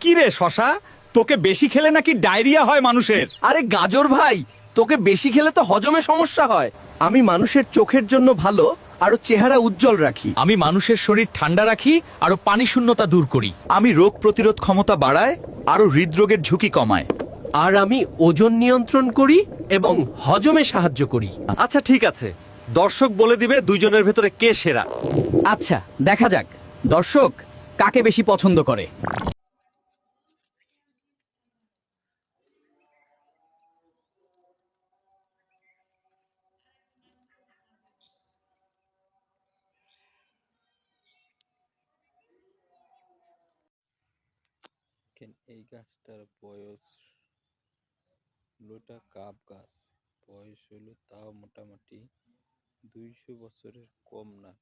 কি রে শশা, তোকে বেশি খেলে নাকি ডায়রিয়া হয় মানুষের? আরে গাজর ভাই, তোকে বেশি খেলে তো হজমে সমস্যা হয়। আমি মানুষের চোখের জন্য ভালো আরো চেহারা উজ্জ্বল রাখি। আমি মানুষের শরীর ঠান্ডা রাখি আরো পানি শূন্যতা দূর করি। আমি রোগ প্রতিরোধ ক্ষমতা বাড়ায় আরো হৃদরোগের ঝুঁকি কমায়। আর আমি ওজন নিয়ন্ত্রণ করি এবং হজমে সাহায্য করি। আচ্ছা ঠিক আছে, দর্শক বলে দিবে দুইজনের ভেতরে কে সেরা। আচ্ছা দেখা যাক দর্শক কাকে বেশি পছন্দ করে। এই গাছটার বয়স লোটা কাপ গাছ, বয়স হলো তাও মোটামুটি 200 বছরের কম না।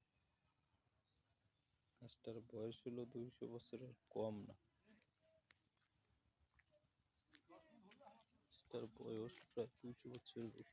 গাছটার বয়স হলো 200 বছরের কম না। গাছটার বয়স প্রায় 200 বছরের।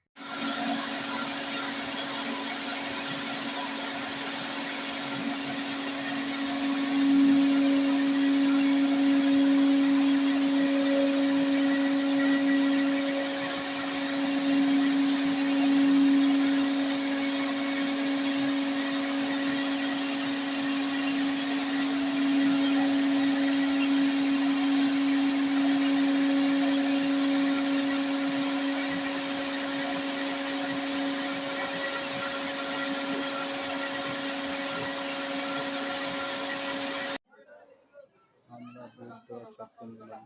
আমরা ভোট দেওয়ার শপথ নিলাম,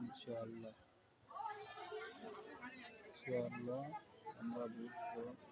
ইনশাআল্লাহ আমরা ভোট দেওয়া